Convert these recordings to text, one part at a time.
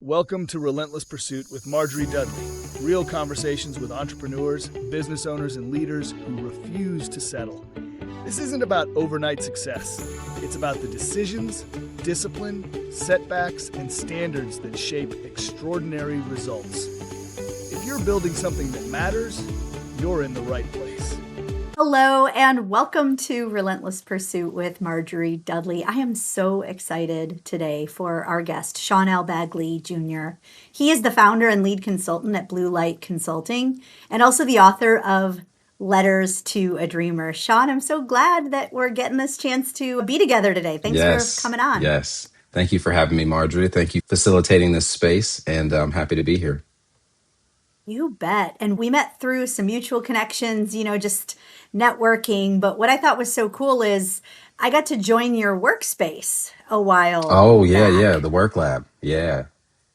Welcome to Relentless Pursuit with Marjorie Dudley. Real conversations with entrepreneurs, business owners, and leaders who refuse to settle. This isn't about overnight success. It's about the decisions, discipline, setbacks, and standards that shape extraordinary results. If you're building something that matters, you're in the right place. Hello and welcome to Relentless Pursuit with Marjorie Dudley. I am so excited today for our guest, Shawn L. Bagley Jr. He is the founder and lead consultant at BluLight Consulting and also the author of Letters to a Dreamer. Shawn, I'm so glad that we're getting this chance to be together today. Thanks for coming on. Yes. Thank you for having me, Marjorie. Thank you for facilitating this space, and I'm happy to be here. You bet. And we met through some mutual connections, just networking. But what I thought was so cool is I got to join your workspace a while back. The work lab. Yeah.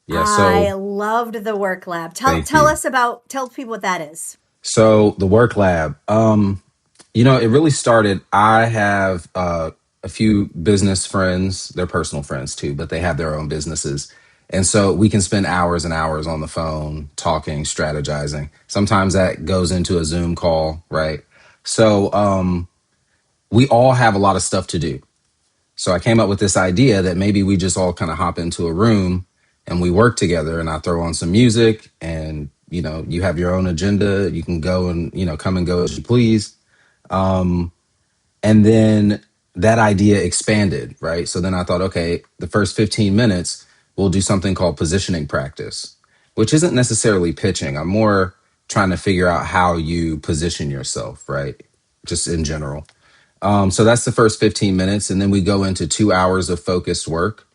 I loved the work lab. Tell people what that is. So the work lab, it really started. I have a few business friends. They're personal friends too, but they have their own businesses. And so we can spend hours and hours on the phone talking, strategizing. Sometimes that goes into a Zoom call, right? So we all have a lot of stuff to do. So I came up with this idea that maybe we just all kind of hop into a room and we work together, and I throw on some music, and, you have your own agenda. You can go and, come and go as you please. And then that idea expanded, right? So then I thought, okay, the first 15 minutes, we'll do something called positioning practice, which isn't necessarily pitching. I'm more trying to figure out how you position yourself, right? Just in general. So that's the first 15 minutes. And then we go into 2 hours of focused work,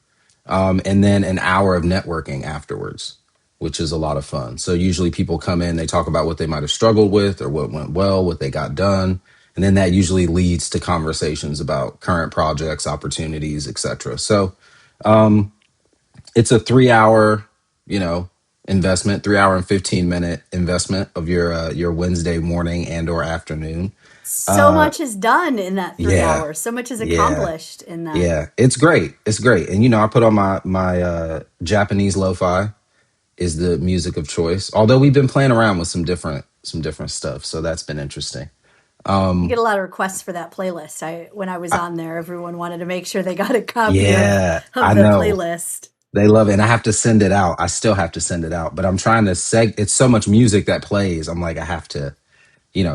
and then an hour of networking afterwards, which is a lot of fun. So usually people come in, they talk about what they might have struggled with or what went well, what they got done. And then that usually leads to conversations about current projects, opportunities, etc. So it's a 3 hour, investment, 3 hour and 15-minute investment of your Wednesday morning and or afternoon. So much is done in that 3 Yeah, hours. So much is yeah, accomplished in that. yeah. It's great. It's great. And I put on my Japanese lo-fi is the music of choice. Although we've been playing around with some different stuff, so that's been interesting. You get a lot of requests for that playlist. When I was on there, everyone wanted to make sure they got a copy Yeah, of I the know. playlist. They love it. And I have to send it out. I still have to send it out, but I'm trying to it's so much music that plays. I'm like, I have to,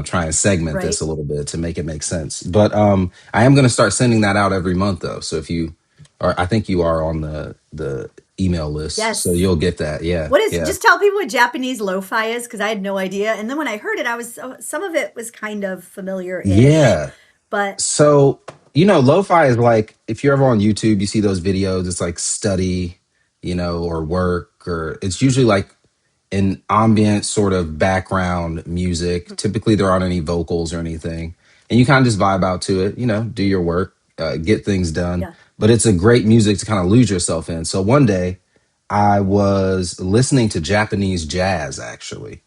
try and segment Right. this a little bit to make it make sense. But I am going to start sending that out every month though. So if you are, I think you are on the email list, so Yes. you'll get that. Yeah. Yeah. Just tell people what Japanese lo-fi is, because I had no idea. And then when I heard it, some of it was kind of familiar-ish, Yeah. but So, lo-fi is like, if you're ever on YouTube, you see those videos, it's like study, or work, or it's usually like an ambient sort of background music. Typically, there aren't any vocals or anything. And you kind of just vibe out to it, do your work, get things done. yeah. But it's a great music to kind of lose yourself in. So one day I was listening to Japanese jazz, actually,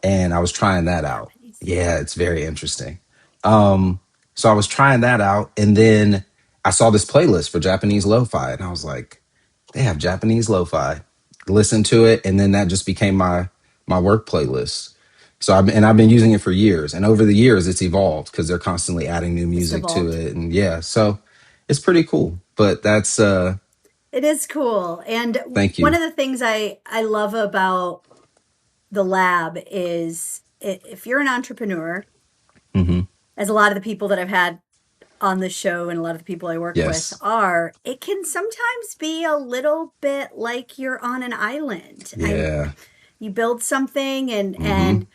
and I was trying that out. Japanese. Yeah, it's very interesting. So I was trying that out, and then I saw this playlist for Japanese lo-fi, and I was like, they have Japanese lo-fi. Listen to it, and then that just became my work playlist. So I've been using it for years, and over the years it's evolved because they're constantly adding new It's music to evolved. it, and yeah, so it's pretty cool. But that's It is cool. And thank one you. of the things I love about the lab is if you're an entrepreneur, Hmm. as a lot of the people that I've had on the show and a lot of the people I work with Yes. it can sometimes be a little bit like you're on an island. Yeah. You build something Hmm. and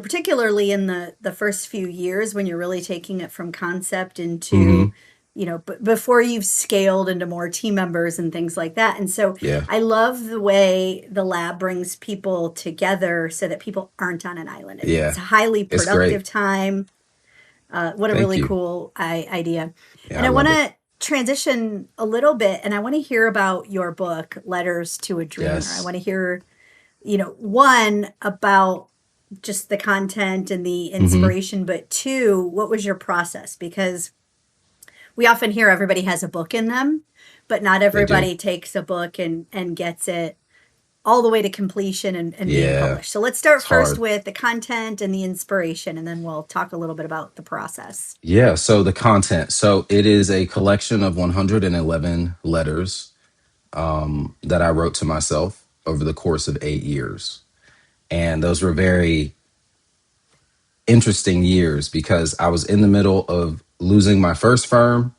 particularly in the first few years when you're really taking it from concept into Hmm. before you've scaled into more team members and things like that. And so Yeah. I love the way the lab brings people together so that people aren't on an island. It's Yeah. a highly It's productive great. time. What a Thank really you. cool idea. Yeah, And I I want love it. to transition a little bit and I want to hear about your book, Letters to a Dreamer. I Yes. want to hear, one, about just the content and the Hmm. inspiration, but two, what was your process? Because we often hear everybody has a book in them, but not They do. everybody takes a book and gets it all the way to completion and being Yeah, published. So let's start it's first hard. with the content and the inspiration, and then we'll talk a little bit about the process. Yeah, so the content. So it is a collection of 111 letters that I wrote to myself over the course of 8 years. And those were very interesting years because I was in the middle of losing my first firm,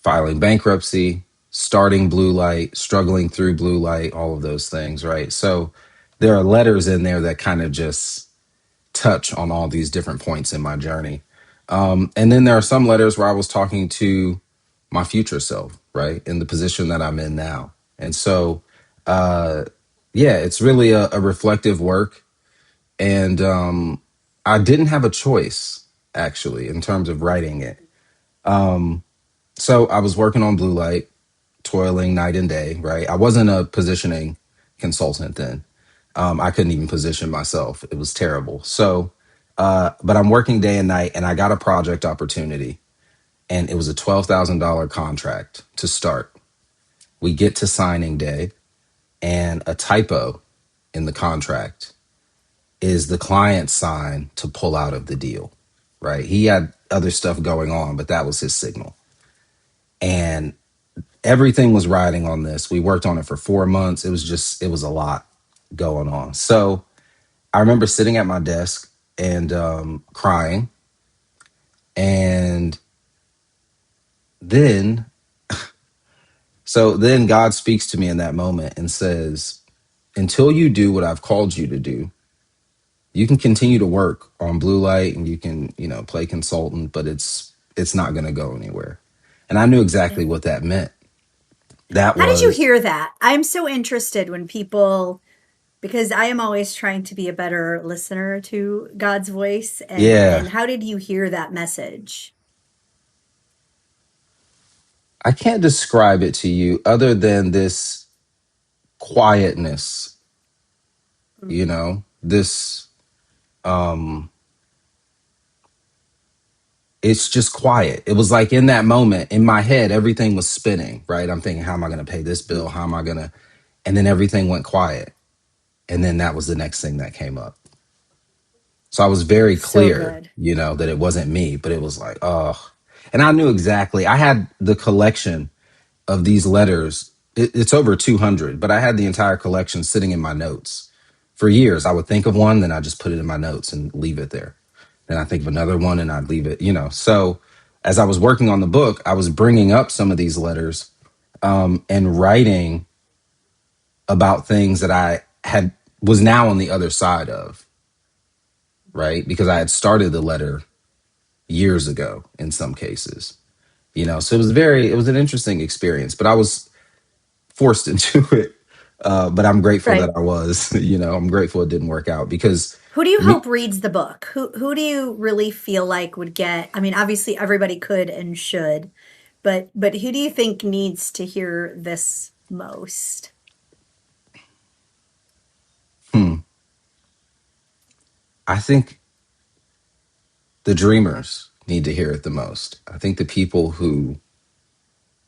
filing bankruptcy, starting Blue Light, struggling through Blue Light, all of those things, right? So there are letters in there that kind of just touch on all these different points in my journey. And then there are some letters where I was talking to my future self, right, in the position that I'm in now. And so, yeah, it's really a reflective work. And I didn't have a choice, actually, in terms of writing it. So I was working on Blue Light, toiling night and day, right? I wasn't a positioning consultant then. I couldn't even position myself. It was terrible. So, but I'm working day and night, and I got a project opportunity, and it was a $12,000 contract to start. We get to signing day, and a typo in the contract is the client's sign to pull out of the deal, right? He had other stuff going on, but that was his signal. And everything was riding on this. We worked on it for 4 months. It was a lot going on. So I remember sitting at my desk and crying. And then, then God speaks to me in that moment and says, until you do what I've called you to do, you can continue to work on Blue Light and you can, play consultant, but it's not going to go anywhere. And I knew exactly what that meant. That How did you was, hear that? I'm so interested when people, because I am always trying to be a better listener to God's voice. And yeah, how did you hear that message? I can't describe it to you other than this quietness, this, um, it's just quiet. It was like in that moment in my head, everything was spinning, right? I'm thinking, how am I going to pay this bill? How am I going to, and then everything went quiet. And then that was the next thing that came up. So I was very So clear, good. that it wasn't me, but it was like, oh, and I knew exactly. I had the collection of these letters. It's over 200, but I had the entire collection sitting in my notes for years. I would think of one, then I just put it in my notes and leave it there. Then I think of another one and I'd leave it, So as I was working on the book, I was bringing up some of these letters and writing about things that I had was now on the other side of, right? Because I had started the letter years ago in some cases, So it was an interesting experience, but I was forced into it. But I'm grateful that Right. I was, I'm grateful it didn't work out because Who do you me, hope reads the book? Who do you really feel like would get? I mean, obviously everybody could and should, but who do you think needs to hear this most? hmm, I think the dreamers need to hear it the most. I think the people who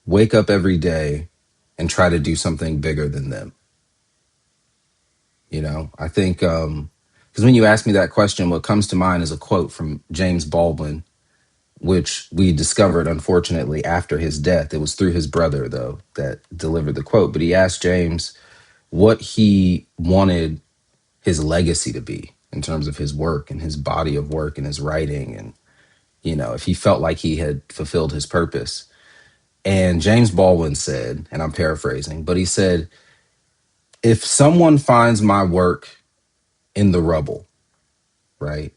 wake up every day and try to do something bigger than them. I think because when you ask me that question, what comes to mind is a quote from James Baldwin, which we discovered unfortunately after his death. It was through his brother though that delivered the quote. But he asked James what he wanted his legacy to be in terms of his work and his body of work and his writing, and if he felt like he had fulfilled his purpose. And James Baldwin said, and I'm paraphrasing, but he said, if someone finds my work in the rubble, right,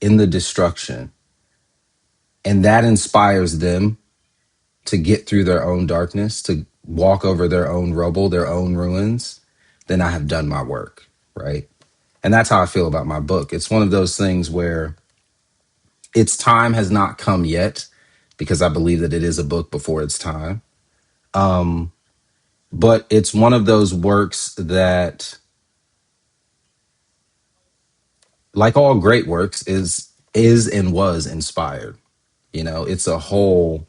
in the destruction, and that inspires them to get through their own darkness, to walk over their own rubble, their own ruins, then I have done my work, right? And that's how I feel about my book. It's one of those things where its time has not come yet because I believe that it is a book before its time. Um, but it's one of those works that, like all great works, is and was inspired. It's a whole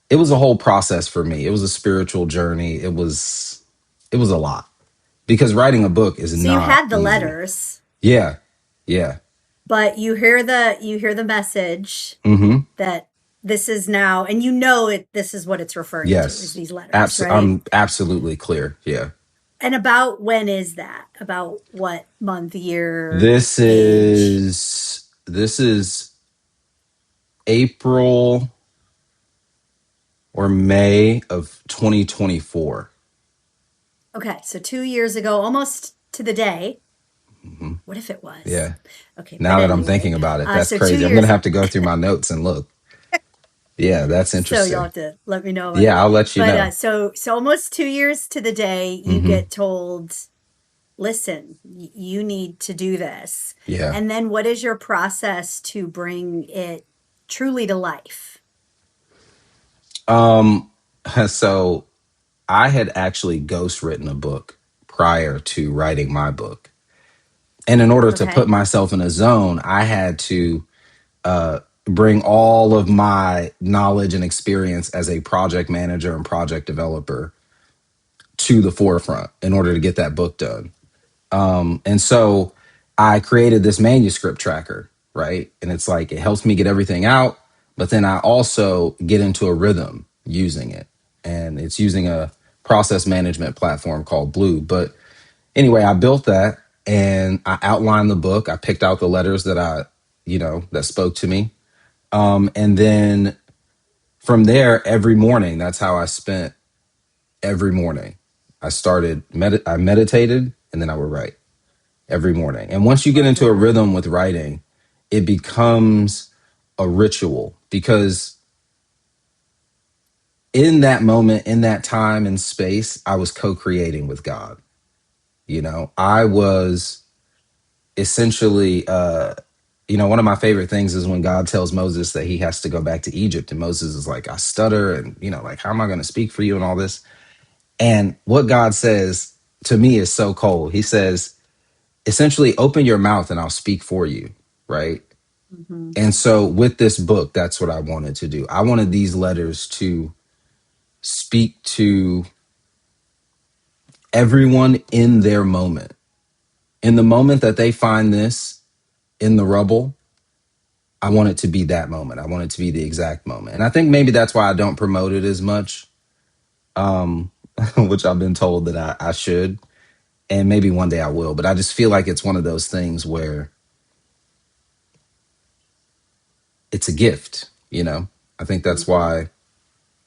it was a whole process for me. It was a spiritual journey. It was it was a lot because writing a book is So you not had the easy. letters, Yeah. Yeah. but you hear the message Mm-hmm. that this is now, and you know it. This is what it's referring to, is Yes. these letters, right? I'm absolutely clear. Yeah. And about when is that? About what month, year, This age? is this is April or May of 2024. Okay, so 2 years ago, almost to the day. Hmm. What if it was? Yeah. Okay, but Now that I'm anyway, thinking about it, that's so two crazy. I'm gonna years. have to go through my notes and look. Yeah, that's So you'll interesting. have to let me know about Yeah, it. I'll let you But know. so almost 2 years to the day, you Hmm. get told, listen, you need to do this. Yeah. And then what is your process to bring it truly to life? Um, so I had actually ghost written a book prior to writing my book. And in order to put Okay. myself in a zone, I had to bring all of my knowledge and experience as a project manager and project developer to the forefront in order to get that book done. And so I created this manuscript tracker, right? And it's like it helps me get everything out, but then I also get into a rhythm using it. And it's using a process management platform called Blue. But anyway, I built that and I outlined the book. I picked out the letters that that spoke to me. And then from there, every morning, that's how I spent every morning. I meditated and then I would write every morning. And once you get Love into a that. rhythm with writing, it becomes a ritual because in that moment, in that time and space, I was co creating with God. I was essentially, one of my favorite things is when God tells Moses that he has to go back to Egypt. And Moses is like, I stutter and, like, how am I going to speak for you and all this? And what God says to me is so cold. He says, essentially, open your mouth and I'll speak for you. Right. Hmm. And so with this book, that's what I wanted to do. I wanted these letters to speak to everyone in their moment. In the moment that they find this in the rubble, I want it to be that moment. I want it to be the exact moment. And I think maybe that's why I don't promote it as much, um, which I've been told that I should. And maybe one day I will. But I just feel like it's one of those things where it's a gift. I think that's Hmm. why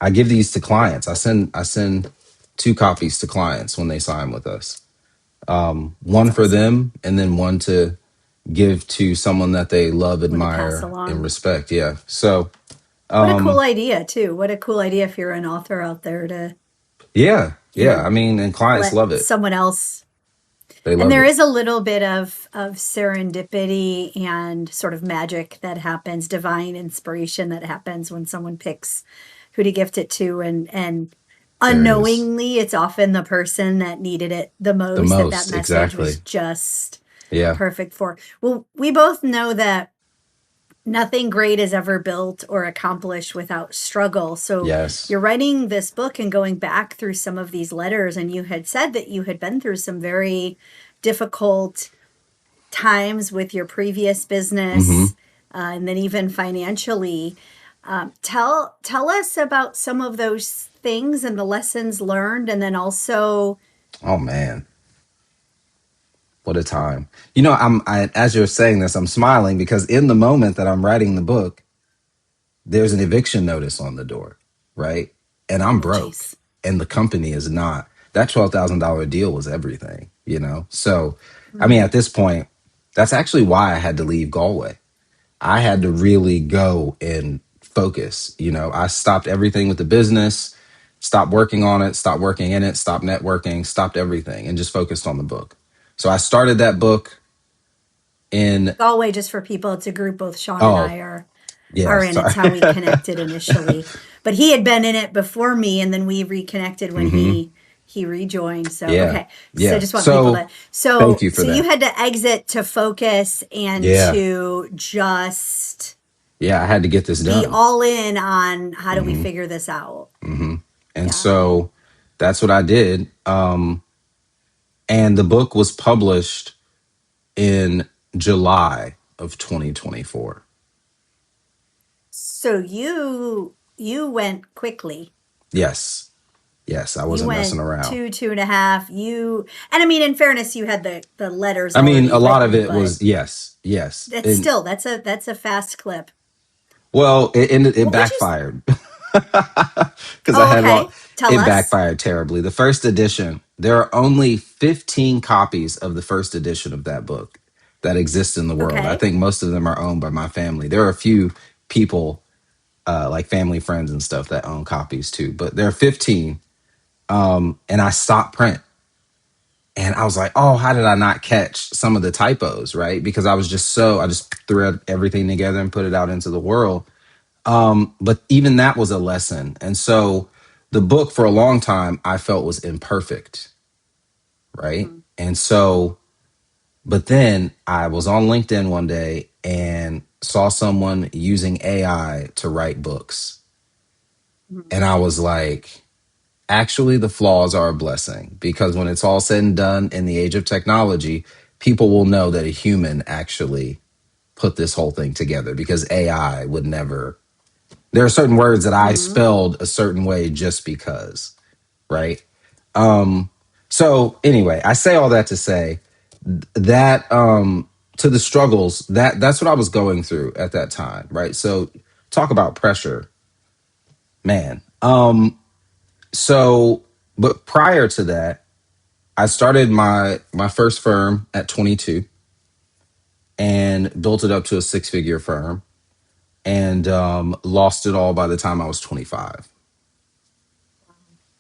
I give these to clients. I send 2 copies to clients when they sign with us. That's One for awesome. them and then one to give to someone that they love, Or to pass admire, and along. respect. Yeah. So, What a cool um, idea, too. What a cool idea if you're an author out there to, yeah, you yeah. know, I mean, and clients let love it. someone else. They And love there it. is a little bit of serendipity and sort of magic that happens, divine inspiration that happens when someone picks who to gift it to, and There is unknowingly it's often the person that needed it the the most, that most. message was Exactly. just Yeah. perfect for. Well, we both know that nothing great is ever built or accomplished without struggle. So Yes. you're writing this book and going back through some of these letters, and you had said that you had been through some very difficult times with your previous Hmm. business, and then even financially. Tell us about some of those things and the lessons learned, and then also. Oh man, what a time. As you're saying this, I'm smiling because in the moment that I'm writing the book, there's an eviction notice on the door, right? And I'm Oh, broke, geez. and the company is not. That $12,000 deal was everything. So, I mean, Mm. at this point, that's actually why I had to leave Galway. I had to really go and focus. I stopped everything with the business, stopped working on it, stopped working in it, stopped networking, stopped everything, and just focused on the book. So I started that book in, Galway, just for people, it's a group both Shawn and oh, I are yeah, in. It's sorry. how we connected initially. But he had been in it before me, and then we reconnected when Hmm. he rejoined. So Yeah. okay. So I Yeah. just want people So to thank so you for so you that. had to exit to focus and Yeah. to just Yeah. I had to get this be done. all in on how do we Hmm. figure this out. Hmm. And Yeah. so that's what I did. And the book was published in July of 2024. So you went quickly. Yes. Yes, I You wasn't messing went around. 2.5. And I mean, in fairness, you had the letters I mean, already a lot of written, it but was yes, yes. that's And still that's a fast clip. well, it What would you? backfired because I Oh, had all okay. Tell it us. backfired terribly. The first edition, there are only 15 copies of the first edition of that book that exist in the world. I Okay. think most of them are owned by my family. There are a few people, like family, friends, and stuff that own copies too, but there are 15. And I stopped print. And I was like, oh, how did I not catch some of the typos, right? Because I just threw everything together and put it out into the world. But even that was a lesson. And so the book for a long time I felt was imperfect, right? Mhm. And so, but then I was on LinkedIn one day and saw someone using AI to write books. Mhm. And I was like, actually, the flaws are a blessing because when it's all said and done in the age of technology, people will know that a human actually put this whole thing together because AI would never. There are certain words that I Mhm. spelled a certain way just because, right? So anyway, I say all that to say that to the struggles that's what I was going through at that time, right? So talk about pressure, man. So but prior to that, I started my first firm at 22 and built it up to a six-figure firm and lost it all by the time I was 25.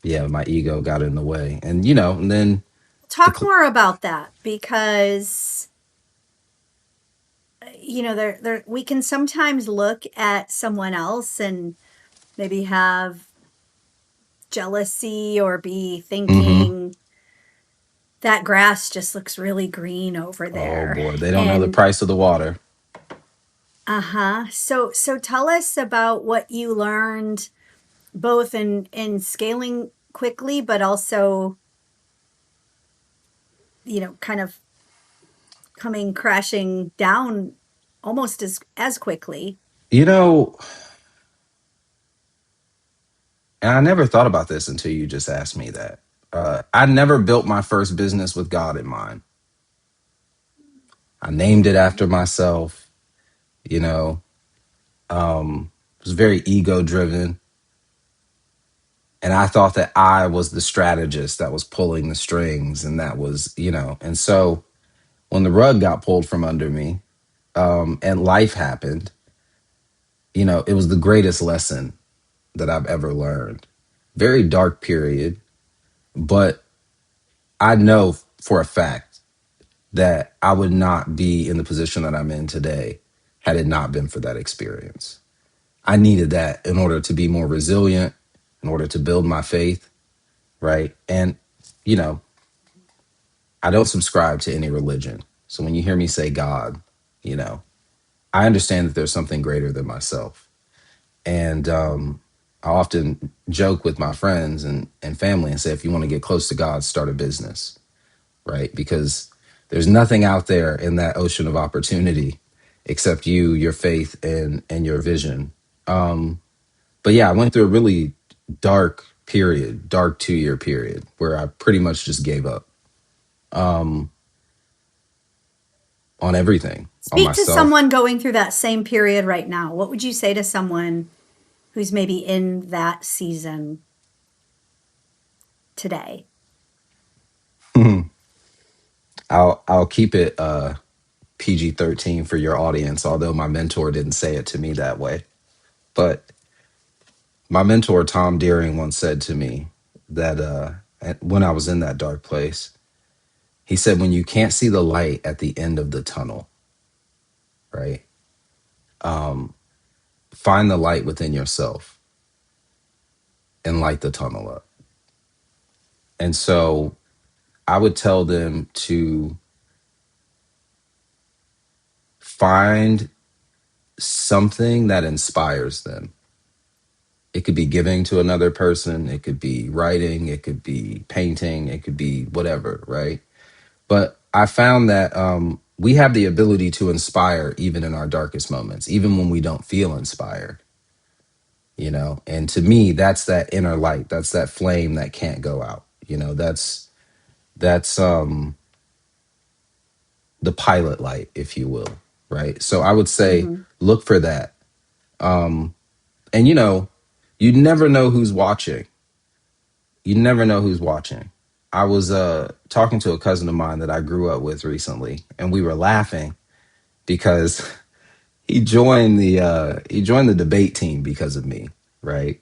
Yeah, my ego got in the way. And and then the Talk more about that because there we can sometimes look at someone else and maybe have jealousy or be mhm. thinking that grass just looks really green over Oh there. boy, they don't know the And price of the water. uh-huh. So tell us about what you learned both in scaling quickly, but also, kind of coming crashing down almost as quickly. You know, and I never thought about this until you just asked me that. I never built my first business with God in mind. I named it after myself, you know. It was very ego driven. And I thought that I was the strategist that was pulling the strings, and that was, and so when the rug got pulled from under me, and life happened, it was the greatest lesson that I've ever learned. Very dark period, but I know for a fact that I would not be in the position that I'm in today had it not been for that experience. I needed that in order to be more resilient, in order to build my faith, right? And, you know, I don't subscribe to any religion. So when you hear me say God, you know, I understand that there's something greater than myself. And I often joke with my friends and family and say, if you want to get close to God, start a business, right? Because there's nothing out there in that ocean of opportunity except you, your faith, and your vision. But yeah, I went through a really dark period, dark 2-year period where I pretty much just gave up on everything, on Speak to myself. someone going through that same period right now. What would you say to someone who's maybe in that season today? I'll keep it PG-13 for your audience, although my mentor didn't say it to me that way. But my mentor Tom Deering once said to me that when I was in that dark place, he said, when you can't see the light at the end of the tunnel, right? Find the light within yourself and light the tunnel up. And so I would tell them to find something that inspires them. It could be giving to another person, it could be writing, it could be painting, it could be whatever, right? But I found that we have the ability to inspire even in our darkest moments, even when we don't feel inspired, you know? And to me, that's that inner light. That's that flame that can't go out. You know, that's the pilot light, if you will, right? So I would say Mm-hmm. look for that. And you know, you never know who's watching. You never know who's watching. I was talking to a cousin of mine that I grew up with recently, and we were laughing because he joined the debate team because of me, right?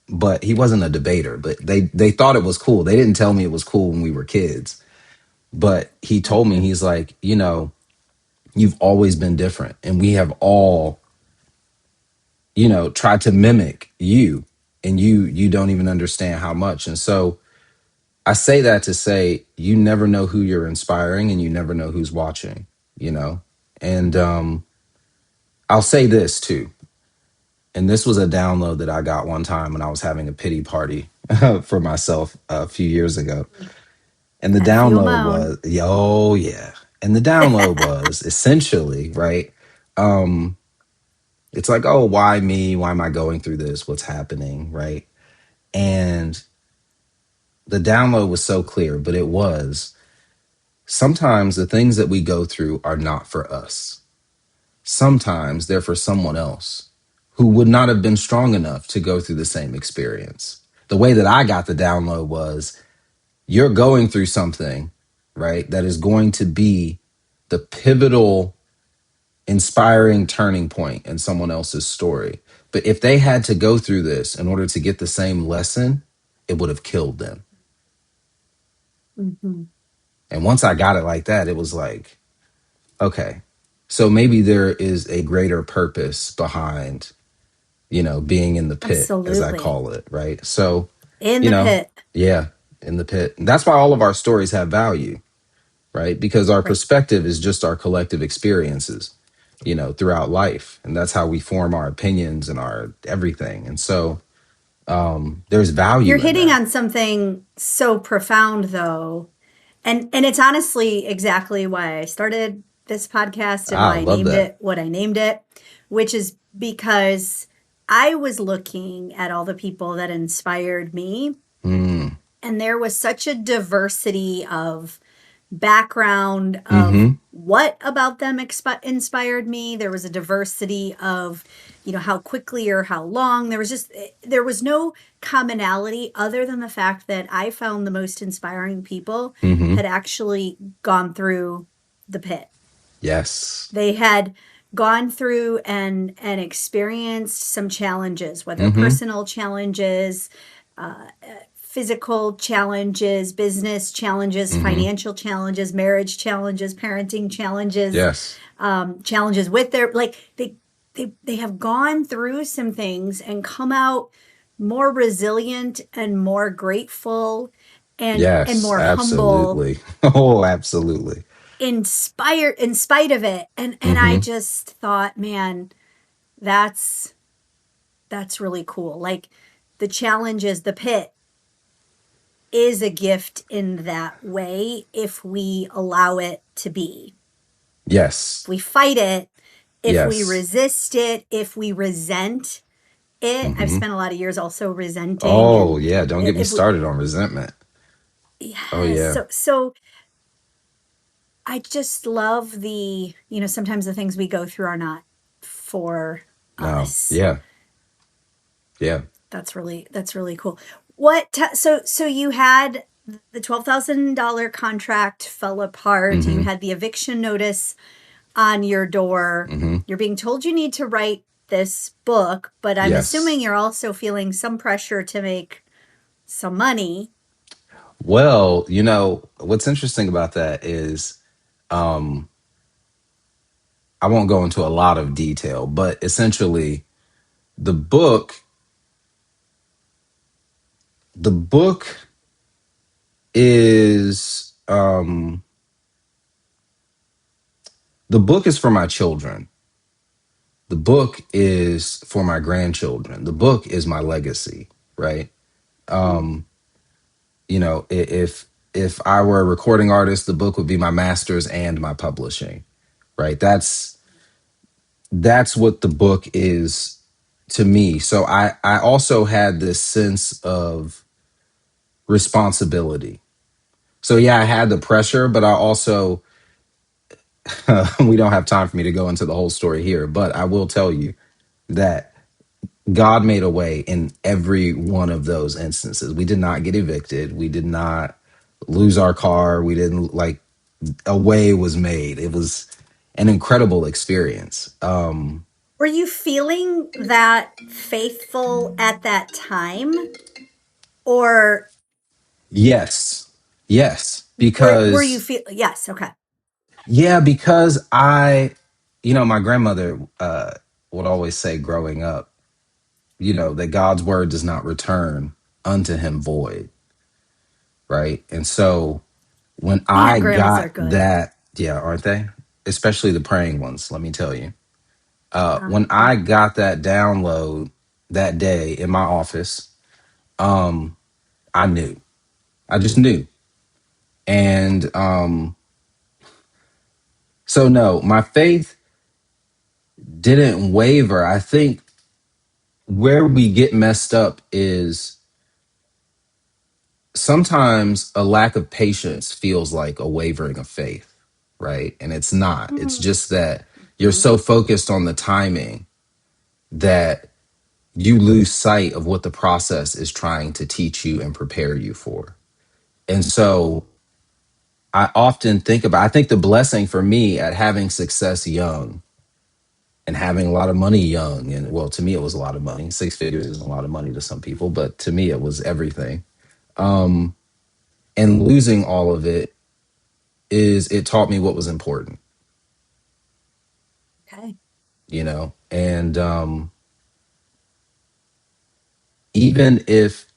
But he wasn't a debater, but they thought it was cool. They didn't tell me it was cool when we were kids. But he told me, he's like, you know, you've always been different, and we have all, you know, tried to mimic you, and you don't even understand how much. And so I say that to say you never know who you're inspiring, and you never know who's watching, you know. And I'll say this too. And this was a download that I got one time when I was having a pity party for myself a few years ago. And the I feel download moan. was, oh yeah. And the download was essentially, right? Um, it's like, oh, why me? Why am I going through this? What's happening? Right. And the download was so clear, but it was sometimes the things that we go through are not for us. Sometimes they're for someone else who would not have been strong enough to go through the same experience. The way that I got the download was you're going through something, right, that is going to be the pivotal, inspiring turning point in someone else's story. But if they had to go through this in order to get the same lesson, it would have killed them. Mm-hmm. And once I got it like that, it was like, okay, so maybe there is a greater purpose behind, you know, being in the pit, as I Absolutely. call it, right? So, In you the know, pit. yeah, in the pit. And that's why all of our stories have value, right? Because our Right. perspective is just our collective experiences, you know, throughout life. And that's how we form our opinions and our everything. And so there's You're value in hitting that. on something so profound though. And it's honestly exactly why I started this podcast and Ah, I why I love named that. it what I named it, which is because I was looking at all the people that inspired me, Mm, and there was such a diversity of background of mm-hmm. what about them inspired me. There was a diversity of, you know, how quickly or how long. There was no commonality other than the fact that I found the most inspiring people Mm-hmm. had actually gone through the pit. Yes. They had gone through and experienced some challenges, whether Mm-hmm. personal challenges, physical challenges, business challenges, Mm-hmm. financial challenges, marriage challenges, parenting challenges, Yes. challenges with their they have gone through some things and come out more resilient and more grateful and Yes, more humble absolutely. Oh, absolutely. inspired in spite of it. And I Mm-hmm. just thought, man, that's that's really cool. Like the challenges, the pit is a gift in that way if we allow it to be. If Yes. we fight it, if we Yes. resist it, if we resent it. I've Mm-hmm. spent a lot of years also resenting, Oh, and yeah. Don't get me if we started on resentment. Oh, yes, yeah. so I just love the, you know, sometimes the things we go through are not for No. us. Yeah. Yeah. That's really cool. So you had the $12,000 contract fell apart. You Mm-hmm. had the eviction notice on your door. Mm-hmm. You're being told you need to write this book, but I'm Yes. assuming you're also feeling some pressure to make some money. Well, you know, what's interesting about that is um, I won't go into a lot of detail, but essentially the book, the book is the book is for my children. The book is for my grandchildren. The book is my legacy, right? Mm, You know, if if I were a recording artist, the book would be my masters and my publishing, right? That's what the book is to me. So I also had this sense of responsibility. So yeah, I had the pressure, but I also we don't have time for me to go into the whole story here, but I will tell you that God made a way in every one of those instances. We did not get evicted. We did not lose our car. We didn't like a way was made. It was an incredible experience. Were you feeling that faithful at that time? Or Yes. Yes. were you Because feel yes, okay. yeah, because my grandmother would always say growing up, that God's word does not return unto him void, right? And so when Man, I grandmas got are good. that, yeah, aren't they? Especially the praying ones, let me tell you. When Yeah. I got that download that day in my office, I knew. I just knew. And so no, my faith didn't waver. I think where we get messed up is sometimes a lack of patience feels like a wavering of faith, right? And it's not. It's just that you're Mhm. so focused on the timing that you lose sight of what the process is trying to teach you and prepare you for. And so I think the blessing for me at having success young and having a lot of money young, and well, to me, it was a lot of money. Six figures is a lot of money to some people, but to me, it was everything. And losing all of it it taught me what was important, Okay. and even if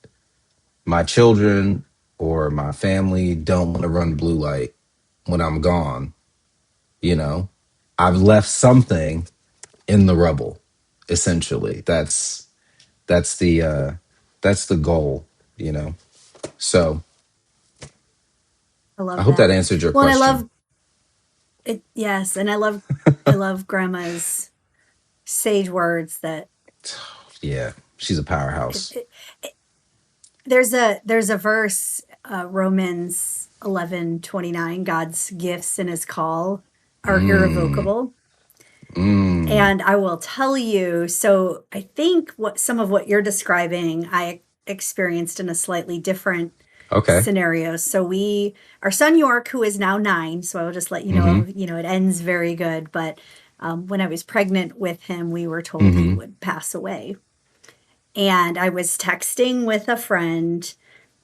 my children or my family don't want to run blue light when I'm gone, you know, I've left something in the rubble. Essentially, that's the that's the goal, you know. So I I love hope that that. answered your Well, and I question. love it. Yes, and I love grandma's sage words that Yeah, she's a it, powerhouse. it, there's a verse, Romans 11:29. God's gifts and his call are Mm, irrevocable. mm. And I will tell you, so I think what some of what you're describing, I experienced in a slightly different Okay. scenario. So our son York, who is now 9, so I will just let you know, Mm-hmm. it ends very good. But when I was pregnant with him, we were told he Mm-hmm. would pass away. And I was texting with a friend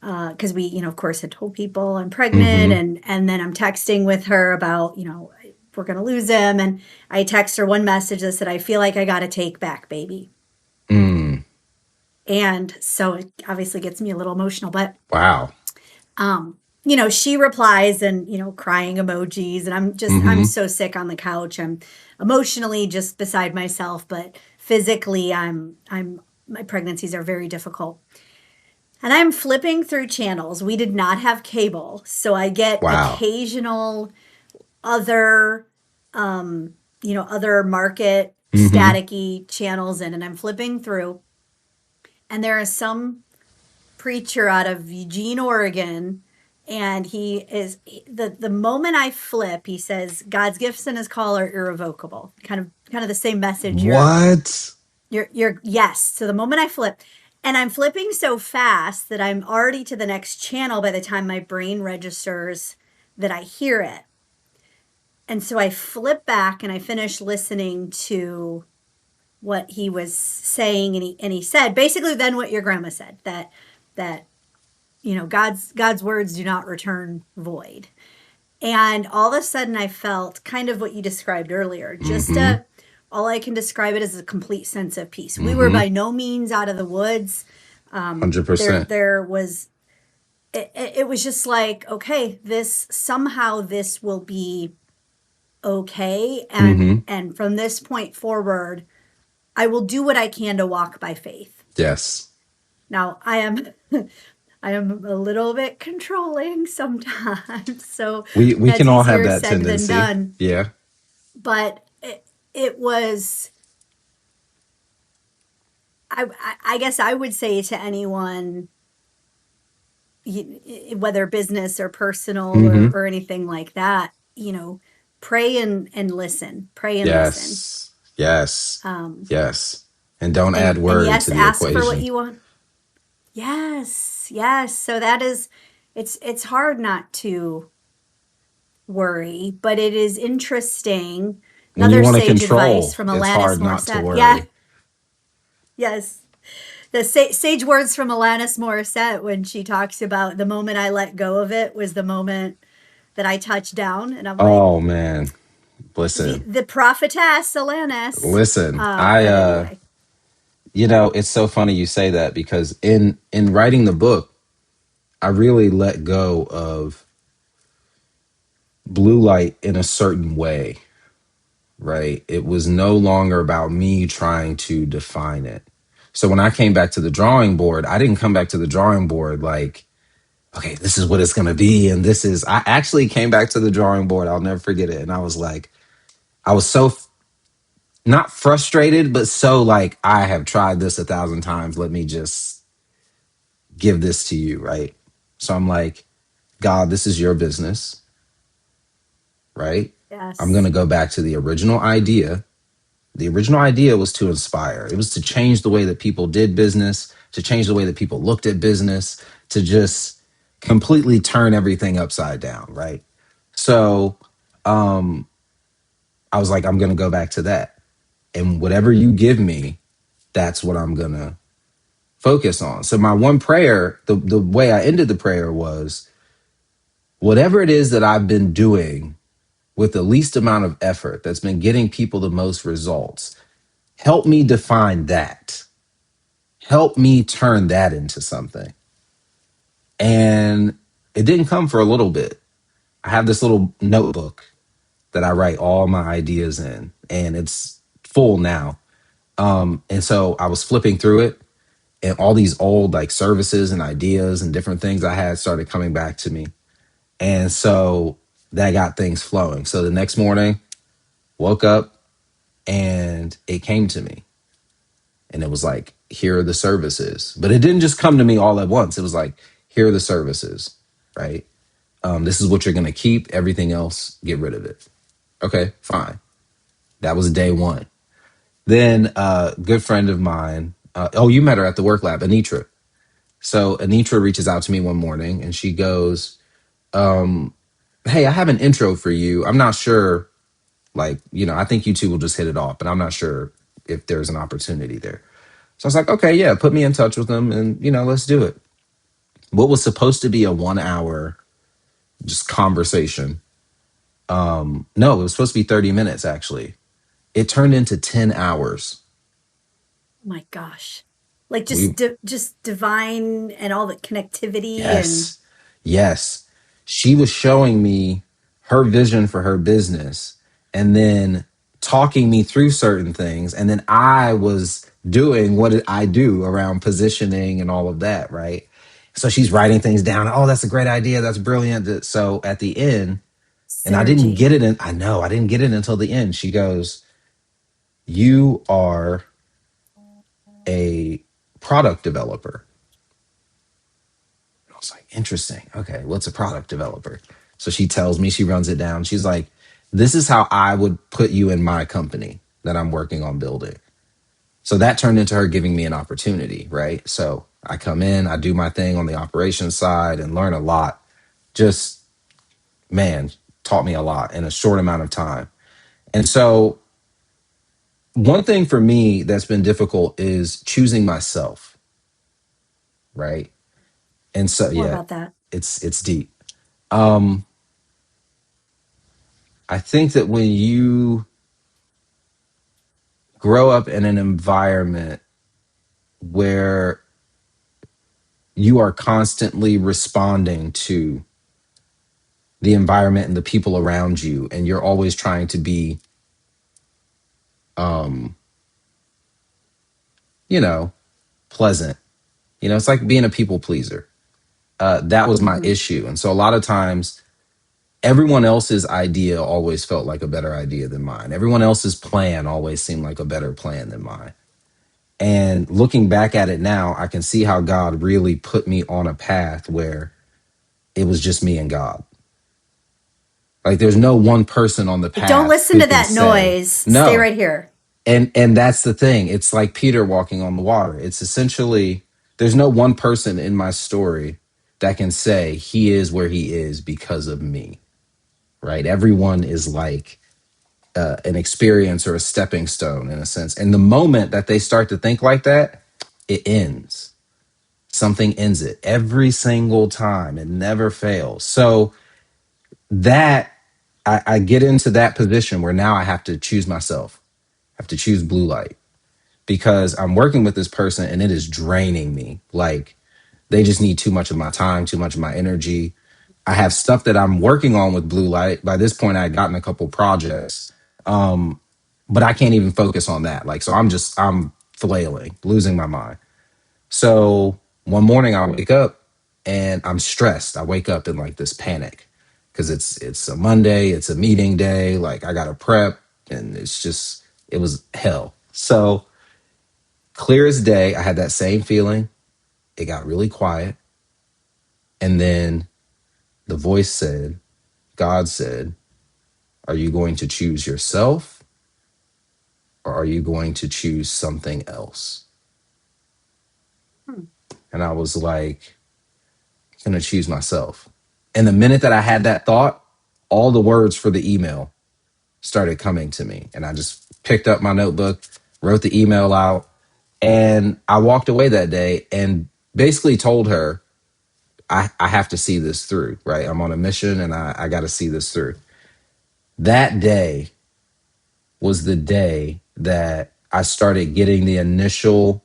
because we, of course, had told people I'm pregnant, Mm-hmm. and then I'm texting with her about, we're gonna lose him, and I text her one message that said, "I feel like I got to take back baby," Mm. and so it obviously gets me a little emotional, but Wow. she replies and crying emojis, and I'm Mm-hmm. so sick on the couch. I'm emotionally just beside myself, but physically, I'm my pregnancies are very difficult. And I'm flipping through channels. We did not have cable, so I get Wow. occasional other, other market Mm-hmm. staticky channels in, and I'm flipping through, and there is some preacher out of Eugene, Oregon, and the moment I flip, he says God's gifts and his call are irrevocable. Kind of the same message What? you're yes. So the moment I flip, and I'm flipping so fast that I'm already to the next channel by the time my brain registers that I hear it. And so I flip back and I finish listening to what he was saying, and he said basically then what your grandma said, that God's words do not return void. And all of a sudden I felt kind of what you described earlier. Mm-hmm. All I can describe it as a complete sense of peace. We were Mm-hmm. by no means out of the woods. There 100%. there was it was just like, okay, this will be okay, Mm-hmm. and from this point forward I will do what I can to walk by faith. Yes. Now I am I am a little bit controlling sometimes. So We that's can all have easier that said than tendency. done. Yeah. But it was, I guess I would say to anyone, whether business or personal Hmm. or anything like that, pray and listen, pray and listen. Yes. Yes. Um, Yes. And don't add and worry yes, to the ask for what equation. you want. Yes, yes. So that is, it's hard not to worry, but it is interesting. When you Another want to sage advice control, from it's Alanis hard not to Morissette. Yeah, worry. yes. The sage words from Alanis Morissette when she talks about the moment I let go of it was the moment that I touched down. And I'm like, Oh man. Listen. the prophetess Alanis. Listen. But anyway, It's so funny you say that because in writing the book, I really let go of blue light in a certain way, right? It was no longer about me trying to define it. So when I came back to the drawing board, I didn't come back to the drawing board like, okay, this is what it's going to be. And I actually came back to the drawing board. I'll never forget it. And I was like, I was so not frustrated, but so like, I have tried this 1,000 times. Let me just give this to you, right? So I'm like, God, this is your business, right? I'm going to yes, go back to the original idea. The original idea was to inspire. It was to change the way that people did business, to change the way that people looked at business, to just completely turn everything upside down, right? So I was like, I'm going to go back to that. And whatever you give me, that's what I'm going to focus on. So my one prayer, the way I ended the prayer was, whatever it is that I've been doing with the least amount of effort that's been getting people the most results, help me define that. Help me turn that into something. And it didn't come for a little bit. I have this little notebook that I write all my ideas in, and it's full now. And so I was flipping through it, and all these old like services and ideas and different things I had started coming back to me. And so that got things flowing. So the next morning, woke up and it came to me. And it was like, here are the services. But it didn't just come to me all at once. It was like, here are the services, right? This is what you're going to keep. Everything else, get rid of it. Okay, fine. That was day one. Then a good friend of mine, you met her at the work lab, Anitra. So Anitra reaches out to me one morning and she goes, hey, I have an intro for you. I'm not sure, like, I think you two will just hit it off, but I'm not sure if there's an opportunity there. So I was like, okay, yeah, put me in touch with them and, let's do it. What was supposed to be a 1 hour just conversation. No, it was supposed to be 30 minutes actually. It turned into 10 hours. oh my gosh, like We just divine and all the connectivity and Yes. Yes. She was showing me her vision for her business and then talking me through certain things. And then I was doing what I do around positioning and all of that. Right. So she's writing things down. Oh, that's a great idea. That's brilliant. So at the end, and I didn't synergy. get it. I know I didn't get it until the end. She goes, you are a product developer. I was like, interesting. Okay, what's a product developer? So she tells me, she runs it down. She's like, this is how I would put you in my company that I'm working on building. So that turned into her giving me an opportunity, right? So I come in, I do my thing on the operations side and learn a lot. Just, man, taught me a lot in a short amount of time. And so one thing for me that's been difficult is choosing myself, right? And so More yeah, about that. it's deep. Um, I think that when you grow up in an environment where you are constantly responding to the environment and the people around you, and you're always trying to be, um, you know, pleasant. It's like being a people pleaser. that was my issue. And so a lot of times, everyone else's idea always felt like a better idea than mine. Everyone else's plan always seemed like a better plan than mine. And looking back at it now, I can see how God really put me on a path where it was just me and God. Like there's no one person on the path. Don't listen to that noise. No. Stay right here. And that's the thing. It's like Peter walking on the water. It's essentially, there's no one person in my story that can say he is where he is because of me, right? Everyone is like an experience or a stepping stone in a sense. And the moment that they start to think like that, it ends. Something ends it every single time. It never fails. So that I get into that position where now I have to choose myself. I have to choose BluLight because I'm working with this person and it is draining me. Like they just need too much of my time, too much of my energy. I have stuff that I'm working on with BluLight. By this point, I had gotten a couple projects, but I can't even focus on that. Like, so I'm flailing, losing my mind. So one morning I wake up and I'm stressed. I wake up in like this panic because it's a Monday, it's a meeting day. Like I got to prep and it was hell. So clear as day, I had that same feeling. It got really quiet. And then the voice said, God said, are you going to choose yourself or are you going to choose something else? And I was like, I'm going to choose myself. And the minute that I had that thought, all the words for the email started coming to me. And I just picked up my notebook, wrote the email out, and I walked away that day and basically told her, I have to see this through, right? I'm on a mission and I got to see this through. That day was the day that I started getting the initial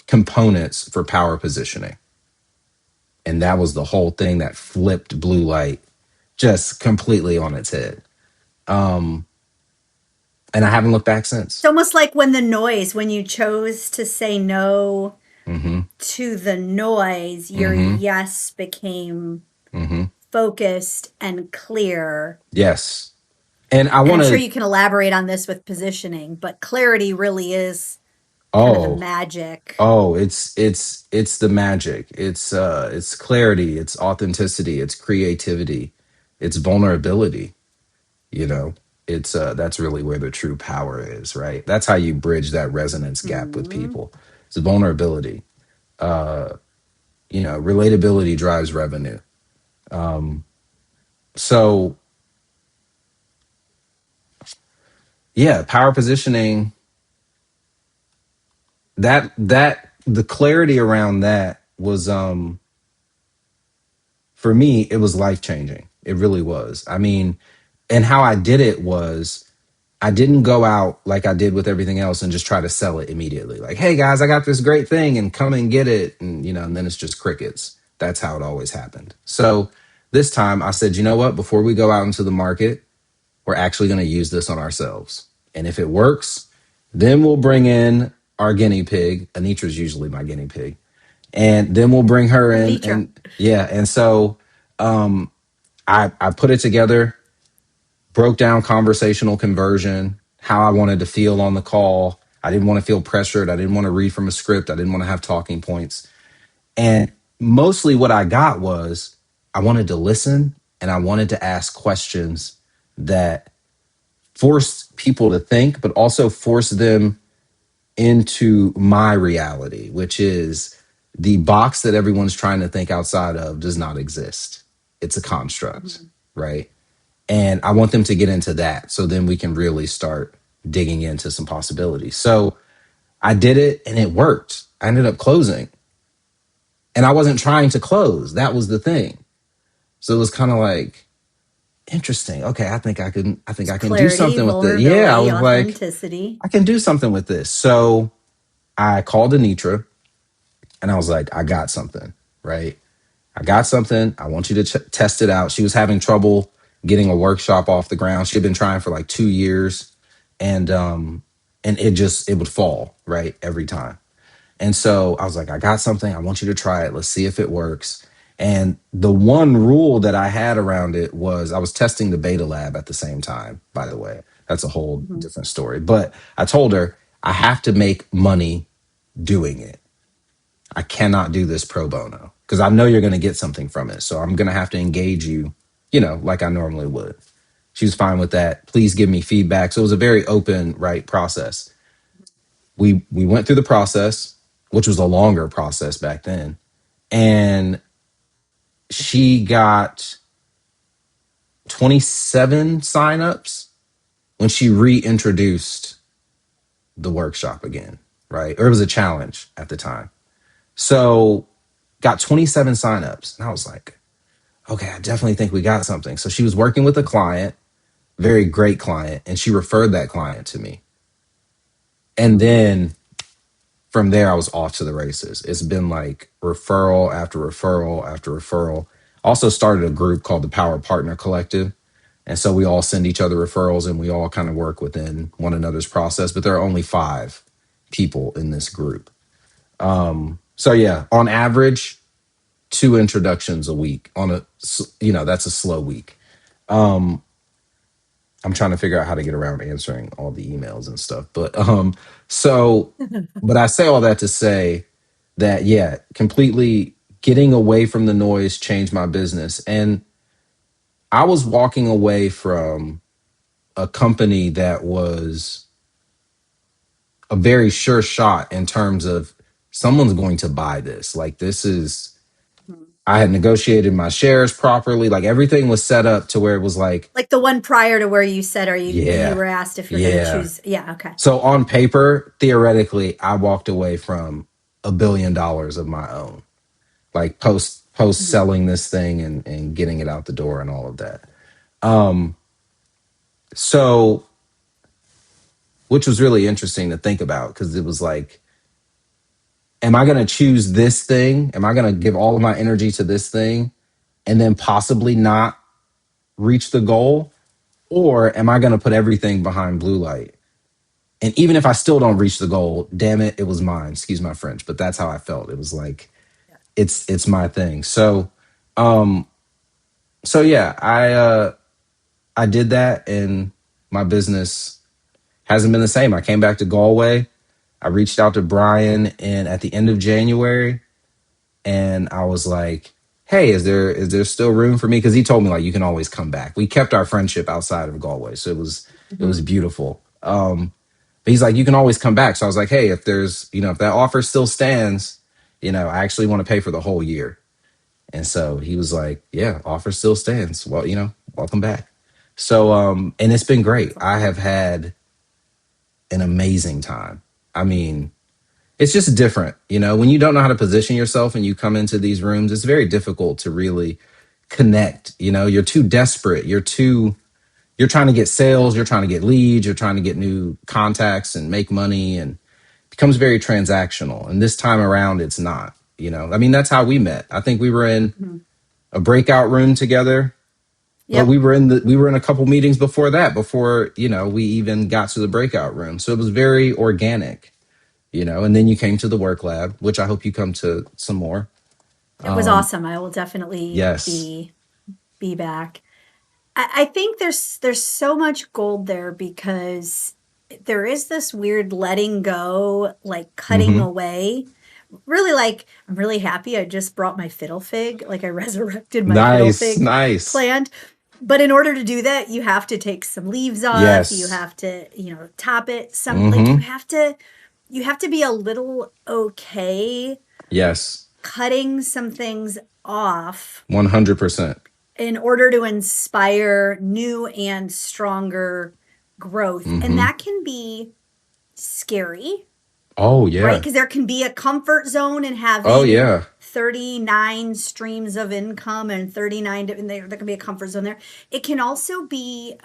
components for power positioning. And that was the whole thing that flipped BluLight just completely on its head. And I haven't looked back since. It's almost like when you chose to say no to the noise, your yes became focused and clear. Yes. And I'm sure you can elaborate on this with positioning, but clarity really is kind of the magic. Oh, it's the magic. It's clarity, it's authenticity, it's creativity, it's vulnerability. You know, it's that's really where the true power is, right? That's how you bridge that resonance gap with people. It's vulnerability. Relatability drives revenue. So yeah, power positioning, that the clarity around that was for me, it was life-changing. It really was. I mean, and how I did it was I didn't go out like I did with everything else and just try to sell it immediately. Like, hey guys, I got this great thing and come and get it. And, and then it's just crickets. That's how it always happened. So this time I said, you know what? Before we go out into the market, we're actually going to use this on ourselves. And if it works, then we'll bring in our guinea pig. Anitra's usually my guinea pig. And then we'll bring her in. Anitra. And yeah. And so I put it together, broke down conversational conversion, how I wanted to feel on the call. I didn't want to feel pressured. I didn't want to read from a script. I didn't want to have talking points. And mostly what I got was I wanted to listen and I wanted to ask questions that forced people to think, but also force them into my reality, which is the box that everyone's trying to think outside of does not exist. It's a construct, right? And I want them to get into that. So then we can really start digging into some possibilities. So I did it and it worked. I ended up closing. And I wasn't trying to close. That was the thing. So it was kind of like, interesting. Okay, I think I can do something with it. Yeah, I was like, I can do something with this. So I called Anitra and I was like, I got something, right? I got something. I want you to test it out. She was having trouble getting a workshop off the ground. She'd been trying for like 2 years and it would fall right every time. And so I was like, I got something. I want you to try it. Let's see if it works. And the one rule that I had around it was I was testing the beta lab at the same time, by the way. That's a whole Mhm. different story. But I told her, I have to make money doing it. I cannot do this pro bono because I know you're going to get something from it. So I'm going to have to engage you, like I normally would. She was fine with that. Please give me feedback. So it was a very open, right, process. We went through the process, which was a longer process back then. And she got 27 signups when she reintroduced the workshop again, right? Or it was a challenge at the time. So got 27 signups. And I was like, okay, I definitely think we got something. So she was working with a client, very great client, and she referred that client to me. And then from there, I was off to the races. It's been like referral after referral after referral. Also started a group called the Power Partner Collective. And so we all send each other referrals and we all kind of work within one another's process. But there are only 5 people in this group. So yeah, on average, 2 introductions a week that's a slow week. I'm trying to figure out how to get around answering all the emails and stuff. But I say all that to say that, yeah, completely getting away from the noise changed my business. And I was walking away from a company that was a very sure shot in terms of someone's going to buy this. Like, I had negotiated my shares properly. Like, everything was set up to where it was like, Like the one prior to where you said, you yeah, were asked if you're going to yeah. choose. Yeah. Okay. So on paper, theoretically, I walked away from $1 billion of my own, like post Mhm. selling this thing and getting it out the door and all of that. So, which was really interesting to think about because it was like, am I going to choose this thing? Am I going to give all of my energy to this thing and then possibly not reach the goal? Or am I going to put everything behind BluLight? And even if I still don't reach the goal, damn it, it was mine. Excuse my French, but that's how I felt. It was like, it's my thing. So yeah, I did that and my business hasn't been the same. I came back to Galway. I reached out to Brian and at the end of January and I was like, hey, is there still room for me? Because he told me like you can always come back. We kept our friendship outside of Galway. So it was Mhm. beautiful. But he's like, you can always come back. So I was like, hey, if if that offer still stands, I actually want to pay for the whole year. And so he was like, yeah, offer still stands. Well, welcome back. So, and it's been great. I have had an amazing time. I mean, it's just different. When you don't know how to position yourself and you come into these rooms, it's very difficult to really connect. You're too desperate. You're trying to get sales, you're trying to get leads, you're trying to get new contacts and make money and it becomes very transactional. And this time around, it's not. I mean, that's how we met. I think we were in Mhm. a breakout room together, but Yep. we were in a couple meetings before that, before, we even got to the breakout room. So it was very organic, and then you came to the work lab, which I hope you come to some more. It was awesome. I will definitely Yes. be back. I think there's so much gold there because there is this weird letting go, like cutting Hmm. away. Really, like I'm really happy I just brought my fiddle fig, like I resurrected my fiddle Nice. fig Nice. plant. But in order to do that, you have to take some leaves off, you Yes. have to, top it some like Hmm. you have to be a little okay Yes. cutting some things off 100%. in order to inspire new and stronger growth. And Hmm. that can be scary, Oh, right? yeah. Because there can be a comfort zone in Oh, having yeah. 39 streams of income and 39, and there can be a comfort zone there. It can also be,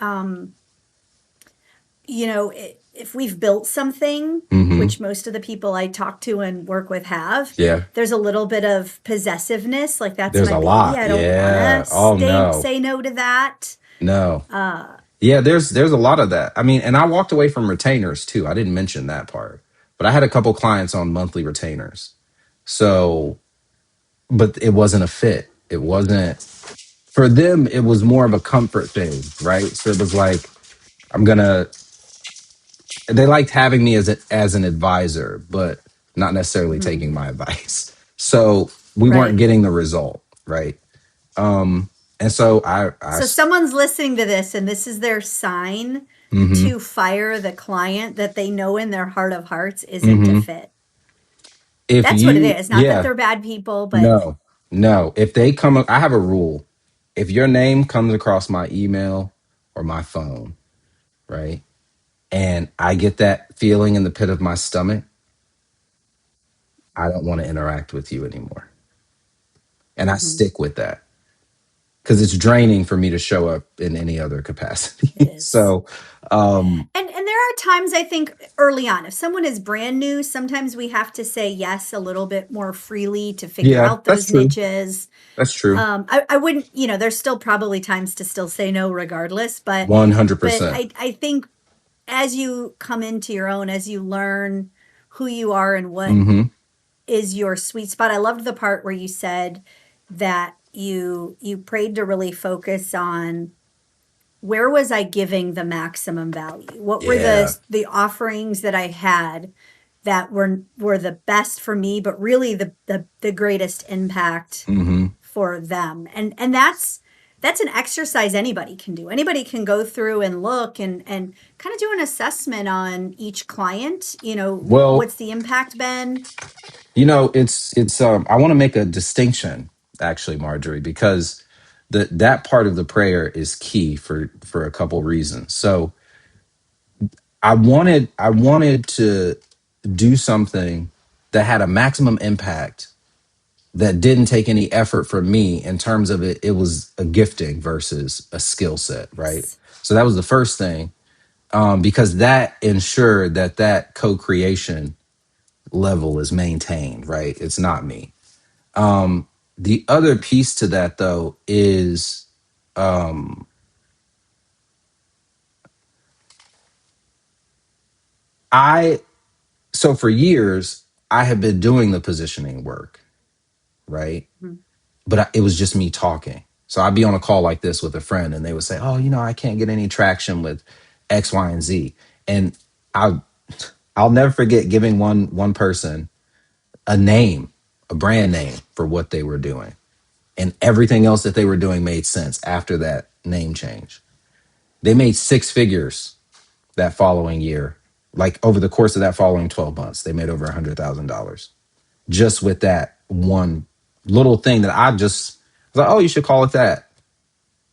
if we've built something, Hmm. which most of the people I talk to and work with have, Yeah. there's a little bit of possessiveness. Like, that's There's my a baby. lot. I don't want Yeah. to Oh, no. say no to that. No. Uh, Yeah, there's a lot of that. I mean, and I walked away from retainers too. I didn't mention that part. But I had a couple clients on monthly retainers. So, but it wasn't a fit. It wasn't for them. It was more of a comfort thing, right? So it was like, I'm going to, they liked having me as an advisor, but not necessarily taking my advice. So we weren't Right. getting the result, right? And so So someone's listening to this and this is their sign mhm, to fire the client that they know in their heart of hearts isn't a mhm. fit. If That's what it you, is. Not that yeah, they're bad people, but no, no. If they come, I have a rule. If your name comes across my email or my phone, right, and I get that feeling in the pit of my stomach, I don't want to interact with you anymore. And I mhm, stick with that because it's draining for me to show up in any other it capacity. is. So, um, And there are times I think early on, if someone is brand new, sometimes we have to say yes a little bit more freely to figure yeah, out that's those true. niches. That's true. I wouldn't, there's still probably times to still say no regardless, but 100%. I think as you come into your own, as you learn who you are and what Mm-hmm. is your sweet spot. I loved the part where you said that you prayed to really focus on where was I giving the maximum value? What were Yeah. the offerings that I had that were the best for me, but really the greatest impact Mm-hmm. for them? And that's an exercise anybody can do. Anybody can go through and look and kind of do an assessment on each client. Well, What's the impact been? it's I want to make a distinction actually, Marjorie, because that part of the prayer is key for a couple reasons. So I wanted to do something that had a maximum impact that didn't take any effort from me in terms of it was a gifting versus a skill set, right? Yes. So that was the first thing, because that ensured that co-creation level is maintained, right? It's not me. The other piece to that though is, I so for years I have been doing the positioning work, right? Mhm. But it was just me talking. So I'd be on a call like this with a friend and they would say, "Oh, I can't get any traction with X, Y, and Z." And I I'll never forget giving one person a name, a brand name for what they were doing. And everything else that they were doing made sense after that name change. They made six figures that following year. Like over the course of that following 12 months, they made over $100,000 just with that one little thing that I just was like, "Oh, you should call it that."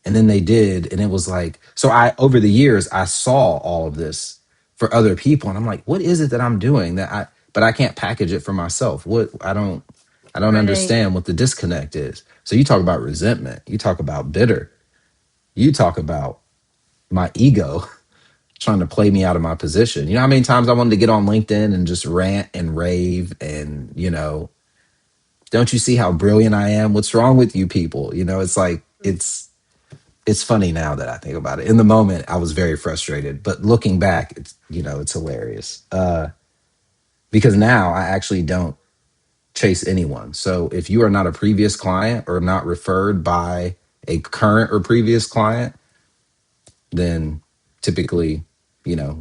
And then they did. And it was like, so over the years, I saw all of this for other people. And I'm like, what is it that I'm doing but I can't package it for myself? I don't Right. understand what the disconnect is. So you talk about resentment, you talk about bitter, you talk about my ego trying to play me out of my position. You know how many times I wanted to get on LinkedIn and just rant and rave and, don't you see how brilliant I am? What's wrong with you people? It's like it's funny now that I think about it. In the moment, I was very frustrated, but looking back, it's hilarious. Because now I actually don't chase anyone. So if you are not a previous client or not referred by a current or previous client, then typically,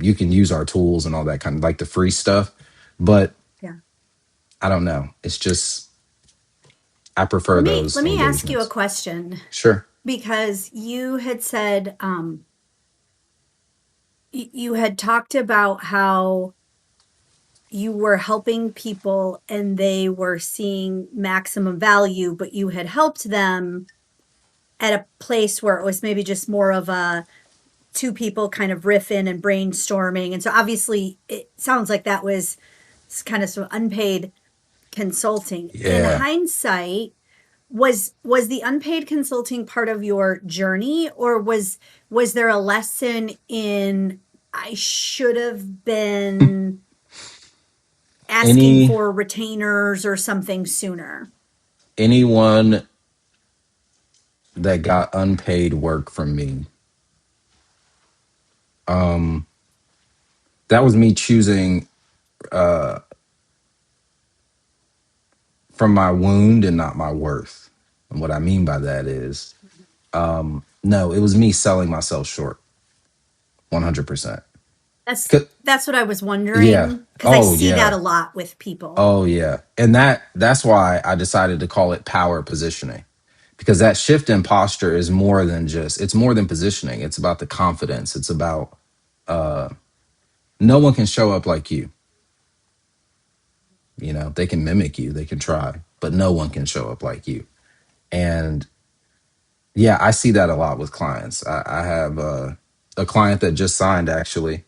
you can use our tools and all that kind of like the free stuff. But Yeah. I don't know. It's just I prefer Let those me ask you a engagements. question Sure. because you had said you had talked about how you were helping people and they were seeing maximum value, but you had helped them at a place where it was maybe just more of a two people kind of riffing and brainstorming. And so obviously it sounds like that was kind of some unpaid consulting. In Yeah. hindsight, was the unpaid consulting part of your journey, or was there a lesson in I should have been asking Any for retainers or something sooner? anyone that got unpaid work from me, that was me choosing from my wound and not my worth. And what I mean by that is, no, it was me selling myself short, 100%. That's what I was Yeah. wondering, because I Oh see that yeah. a lot with people. Oh yeah. And that's why I decided to call it power positioning, because that shift in posture is more than it's more than positioning. It's about the confidence. It's about no one can show up like you. You know, they can mimic you, they can try, but no one can show up like you. And yeah, I see that a lot with clients. I have a client that just signed actually,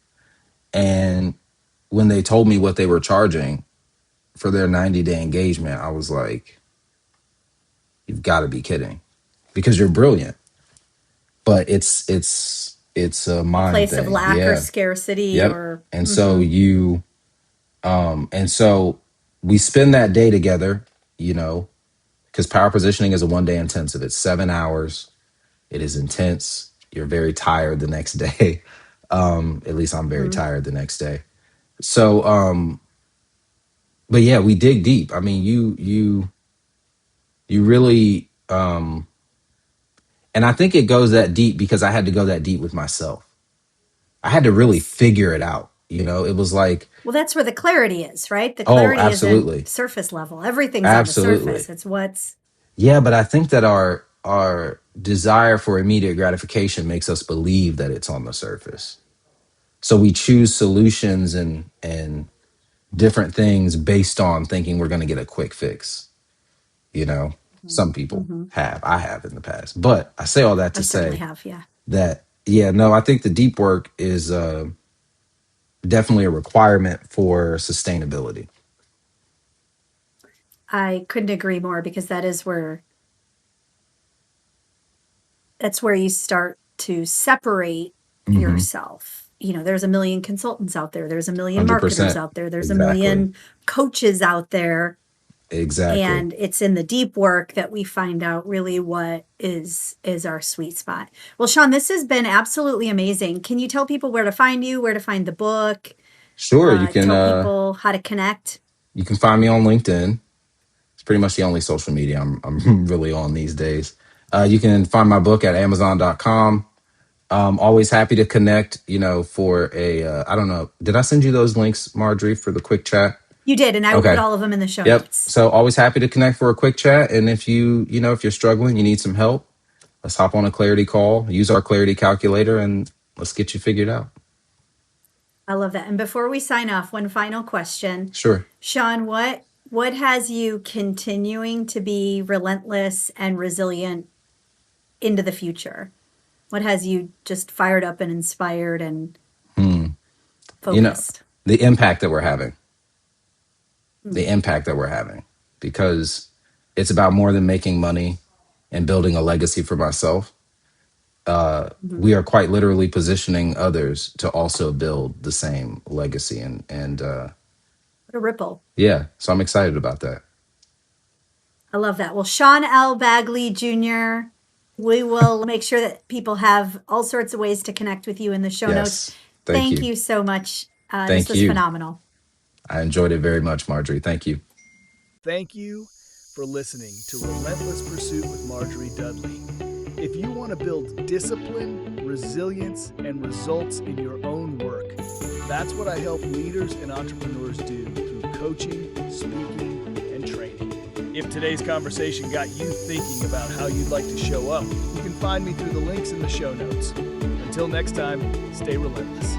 and when they told me what they were charging for their 90-day engagement, I was like, "You've got to be kidding!" Because you're brilliant, but it's a A mind place of thing. lack or Yeah, scarcity yep. or And so we spend that day together, you know, because power positioning is a 1 day intensive. It's 7 hours. It is intense. You're very tired the next day. At least I'm very Mhm. tired the next day. So, but yeah, we dig deep. I mean, you really, and I think it goes that deep because I had to go that deep with myself. I had to really Yes. figure it out. You know, it was like, Well, that's where the clarity is, right? The oh, clarity isn't absolutely, surface level. Everything's on the surface. absolutely, It's what's yeah. But I think that our desire for immediate gratification makes us believe that it's on the surface. So we choose solutions and different things based on thinking we're going to get a quick fix. You know, some people Mhm. have, I have in the past, but I say all that I to certainly say have, yeah. that, yeah, no, I think the deep work is definitely a requirement for sustainability. I couldn't agree more, because that's where you start to separate Hmm. yourself. There's a million consultants out there. There's a million marketers 100%. out there. There's a Exactly. million coaches out there. Exactly. And it's in the deep work that we find out really what is our sweet spot. Well, Shawn, this has been absolutely amazing. Can you tell people where to find you, where to find the book, Sure. tell people how to connect? You can find me on LinkedIn. It's pretty much the only social media I'm really on these days. You can find my book at Amazon.com. Always happy to connect, you know, for I don't know. Did I send you those links, Marjorie, for the quick chat? You did, and I will put Okay. all of them in the show Yep. notes. So always happy to connect for a quick chat. And if if you're struggling, you need some help, let's hop on a clarity call, use our clarity calculator, and let's get you figured out. I love that. And before we sign off, one final question. Sure. Shawn, what has you continuing to be relentless and resilient into the future? What has you just fired up and inspired and Hmm. You know, focused? the impact that we're having, the Mm. impact that we're having, because it's about more than making money and building a legacy for myself. Mhm. We are quite literally positioning others to also build the same legacy, and What a ripple. yeah, so I'm excited about that. I love that. Well, Shawn L. Bagley Jr., we will make sure that people have all sorts of ways to connect with you in the show notes. Yes, thank Thank you. you so much. This Thank was you. phenomenal. I enjoyed it very much, Marjorie. Thank you. Thank you for listening to Relentless Pursuit with Marjorie Dudley. If you want to build discipline, resilience, and results in your own work, that's what I help leaders and entrepreneurs do through coaching, speaking, and training. If today's conversation got you thinking about how you'd like to show up, you can find me through the links in the show notes. Until next time, stay relentless.